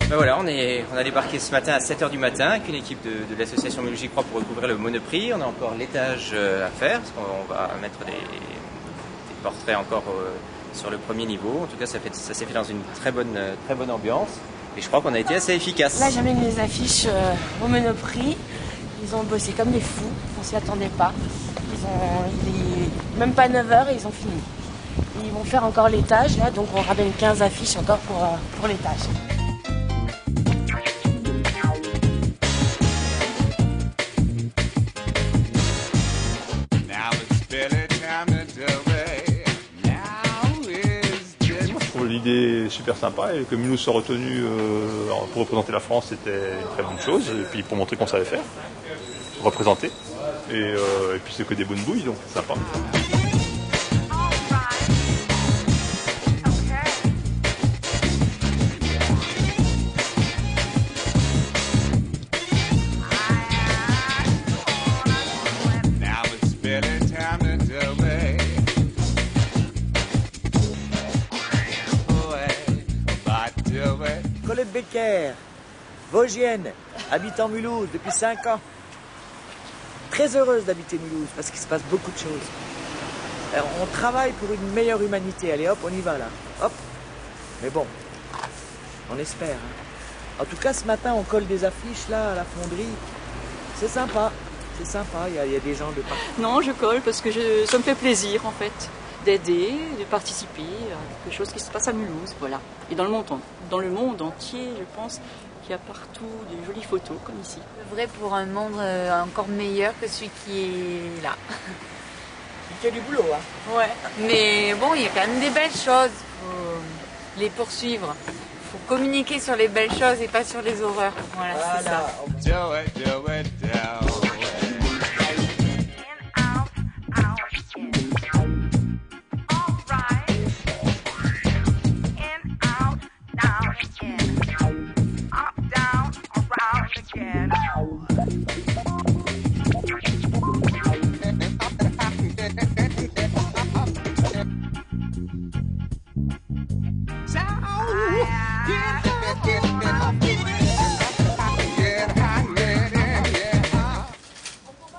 Ben voilà, on a débarqué ce matin à 7h du matin avec une équipe de l'association Mulhouse Croix pour recouvrir le Monoprix. On a encore l'étage à faire, parce qu'on va mettre des portraits encore sur le premier niveau. En tout cas, ça s'est fait dans une très bonne ambiance. Et je crois qu'on a été assez efficace. Là, j'amène les affiches au Monoprix. Ils ont bossé comme des fous, on s'y attendait pas. Il est même pas 9h et ils ont fini. Ils vont faire encore l'étage, là, donc on ramène 15 affiches encore pour l'étage. L'idée est super sympa et que Mulhouse soit retenu pour représenter la France, c'était une très bonne chose. Et puis pour montrer qu'on savait faire, représenter. Et puis c'est que des bonnes bouilles, donc c'est sympa. Colette Becker, Vosgienne, habitant Mulhouse depuis 5 ans. Très heureuse d'habiter Mulhouse parce qu'il se passe beaucoup de choses. Alors, on travaille pour une meilleure humanité. Allez hop, on y va là. Hop. Mais bon, on espère. Hein. En tout cas, ce matin, on colle des affiches là à la fonderie. C'est sympa. C'est sympa. Il y a des gens de partout. Non, je colle parce que ça me fait plaisir en fait d'aider, de participer à quelque chose qui se passe à Mulhouse, voilà. Et dans le monde entier, je pense qu'il y a partout de jolies photos comme ici. Vrai pour un monde encore meilleur que celui qui est là. Il y a du boulot, hein. Ouais. Mais bon, il y a quand même des belles choses. Faut les poursuivre. Faut communiquer sur les belles choses et pas sur les horreurs. Voilà. C'est ça.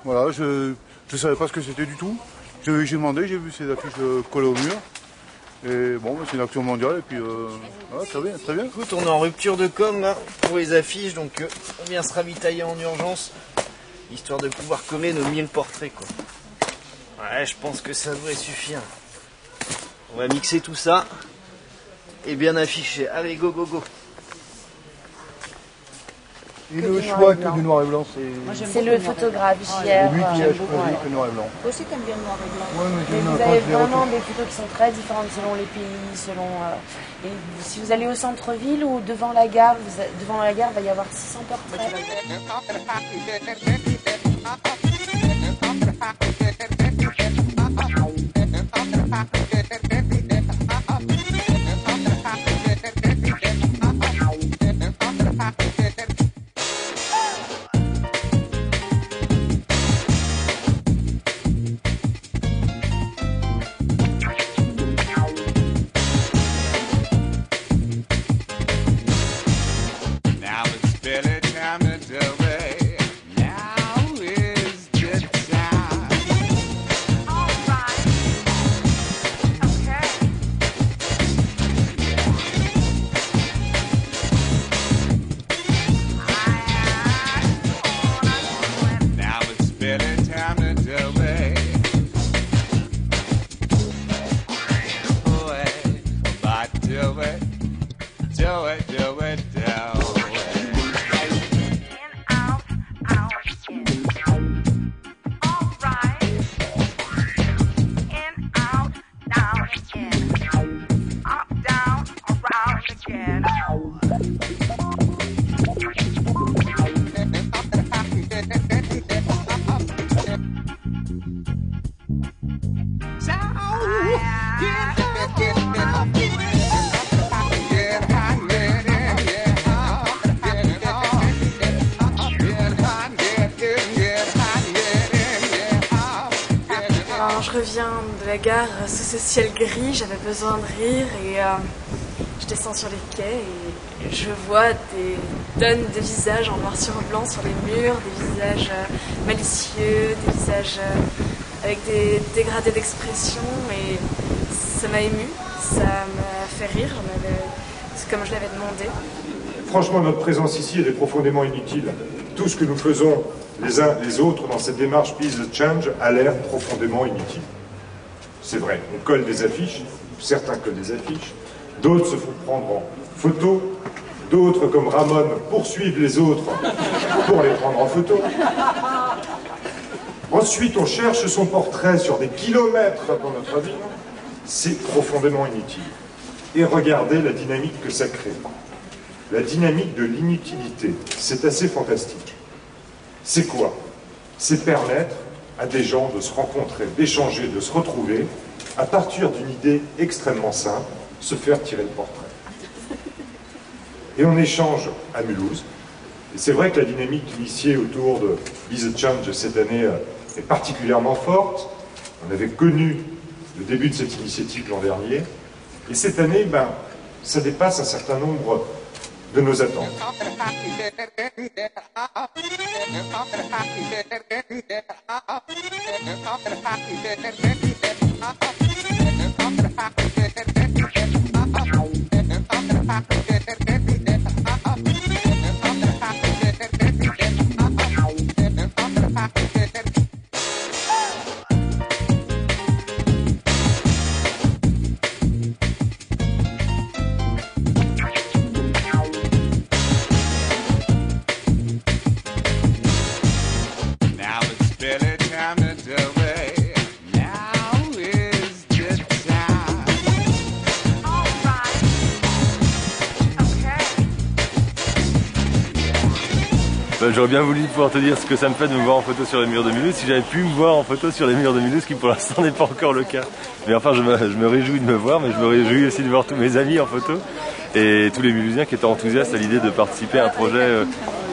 Voilà, je ne savais pas ce que c'était du tout. J'ai demandé, j'ai vu ces affiches collées au mur. Et bon, c'est une action mondiale et puis voilà, très bien, très bien. Écoute, on est en rupture de com là, pour les affiches, donc on vient se ravitailler en urgence, histoire de pouvoir coller nos 1000 portraits quoi. Ouais, je pense que ça devrait suffire. On va mixer tout ça et bien afficher. Allez, go, go, go. Et le choix que du noir et blanc, C'est le photographe c'est lui qui a choisi que noir et blanc. Toi aussi, t'aimes bien le noir et blanc. Ouais, Mais vous avez vraiment des photos qui sont très différentes selon les pays, et si vous allez au centre-ville ou devant la gare, il va y avoir 600 portraits. Up, down, around Alors, je reviens de la gare sous ce ciel gris, j'avais besoin de rire et je descends sur les quais et je vois des tonnes de visages en noir sur blanc sur les murs, des visages malicieux, des visages avec des dégradés d'expression et ça m'a ému, ça m'a fait rire, c'est comme je l'avais demandé. Franchement, notre présence ici, elle est profondément inutile. Tout ce que nous faisons les uns les autres dans cette démarche Peace the Change a l'air profondément inutile. C'est vrai, on colle des affiches, certains collent des affiches, d'autres se font prendre en photo, d'autres, comme Ramon, poursuivent les autres pour les prendre en photo. Ensuite, on cherche son portrait sur des kilomètres dans notre ville. C'est profondément inutile. Et regardez la dynamique que ça crée. La dynamique de l'inutilité, c'est assez fantastique. C'est quoi? C'est permettre à des gens de se rencontrer, d'échanger, de se retrouver, à partir d'une idée extrêmement simple, se faire tirer le portrait. Et on échange à Mulhouse. Et c'est vrai que la dynamique initiée autour de Be the Change cette année est particulièrement forte. On avait connu le début de cette initiative l'an dernier. Et cette année, ça dépasse un certain nombre de nos attentes. J'aurais bien voulu pouvoir te dire ce que ça me fait de me voir en photo sur les murs de Mulhouse, si j'avais pu me voir en photo sur les murs de Mulhouse, qui pour l'instant n'est pas encore le cas. Mais enfin, je me réjouis de me voir, mais je me réjouis aussi de voir tous mes amis en photo et tous les Mulhousiens qui étaient enthousiastes à l'idée de participer à un projet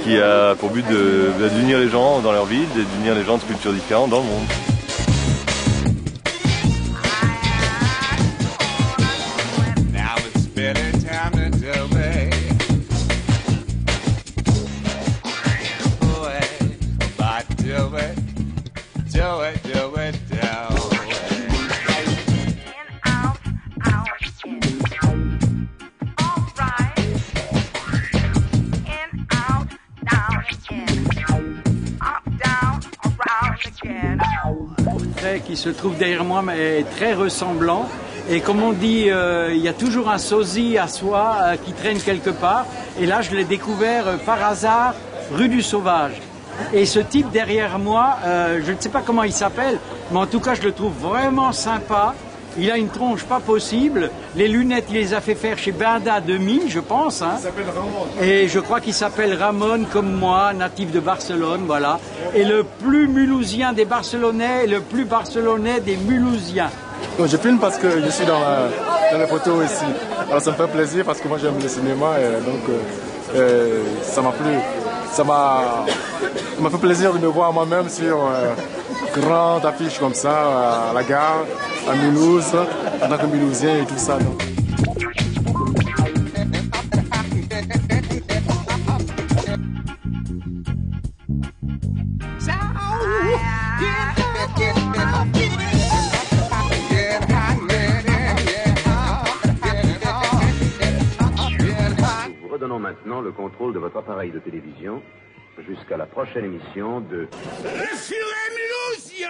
qui a pour but d'unir les gens dans leur ville, d'unir les gens de cultures différentes dans le monde. Qui se trouve derrière moi est très ressemblant et comme on dit il y a toujours un sosie à soi qui traîne quelque part et là je l'ai découvert par hasard rue du Sauvage et ce type derrière moi je ne sais pas comment il s'appelle mais en tout cas je le trouve vraiment sympa. Il a une tronche pas possible, les lunettes il les a fait faire chez Binda 2000 je pense hein. Il s'appelle Ramon. Et je crois qu'il s'appelle Ramon comme moi, natif de Barcelone, voilà. Et le plus mulhousien des Barcelonais et le plus barcelonais des Mulhousiens. Donc, je filme parce que je suis dans les photos ici. Alors ça me fait plaisir parce que moi j'aime le cinéma et donc ça m'a plu. Ça m'a fait plaisir de me voir moi-même sur grande affiche comme ça à la gare, à Mulhouse, en tant que Mulhousien et tout ça. Donc. Nous vous redonnons maintenant le contrôle de votre appareil de télévision jusqu'à la prochaine émission de... Sur les Mulhousiens